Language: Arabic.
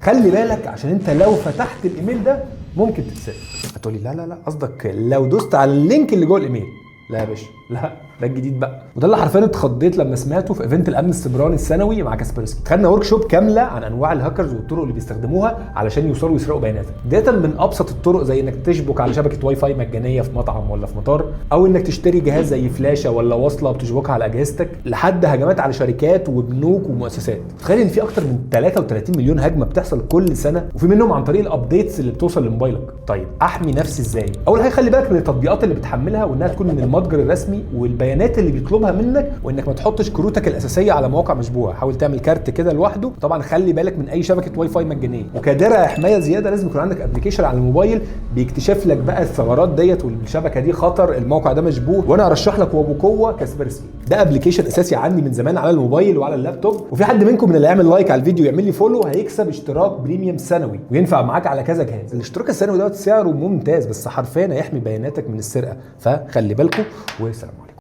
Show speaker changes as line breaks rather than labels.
خلي بالك عشان انت لو فتحت الايميل ده ممكن تتسرق. هتقولي لا لا لا قصدك لو دوست على اللينك اللي جوه الايميل. لا يا باشا لا، ده الجديد بقى، وده اللي حرفيا اتخضيت لما سمعته في ايفنت الامن السيبراني السنوي مع كاسبرسكي. خدنا ورك شوب كامله عن انواع الهاكرز والطرق اللي بيستخدموها علشان يوصلوا يسرقوا بياناتك، بدايه من ابسط الطرق زي انك تشبك على شبكه واي فاي مجانيه في مطعم ولا في مطار، او انك تشتري جهاز زي فلاشه ولا وصله بتشبكها على اجهزتك، لحد هجمات على شركات وبنوك ومؤسسات. تخيل ان في اكتر من 33 مليون هجمه بتحصل كل سنه، وفي منهم عن طريق الابديتس اللي بتوصل لموبايلك. طيب احمي نفسي ازاي؟ اول حاجه خلي بالك من التطبيقات اللي بتحملها وانها تكون من المتجر الرسمي، والبيانات اللي بيطلبها منك، وانك ما تحطش كروتك الاساسيه على مواقع مشبوهه. حاول تعمل كارت كده لوحده. طبعا خلي بالك من اي شبكه واي فاي مجانيه، وكدرع حمايه زياده لازم يكون عندك ابلكيشن على الموبايل بيكتشف لك بقى الثغرات ديت، والشبكه دي خطر، الموقع ده مشبوه. وانا ارشح لك وبقوه كاسبرسكي، ده ابلكيشن اساسي عندي من زمان على الموبايل وعلى اللابتوب، وفي حد منكم من اللي يعمل لايك على الفيديو يعمل لي فولو هيكسب اشتراك بريميوم سنوي وينفع معاك على كذا جهاز. الاشتراك السنوي دوت سعره ممتاز، بس حرفيا هيحمي بياناتك من السرقه، فخلي بالكم والسلام عليكم.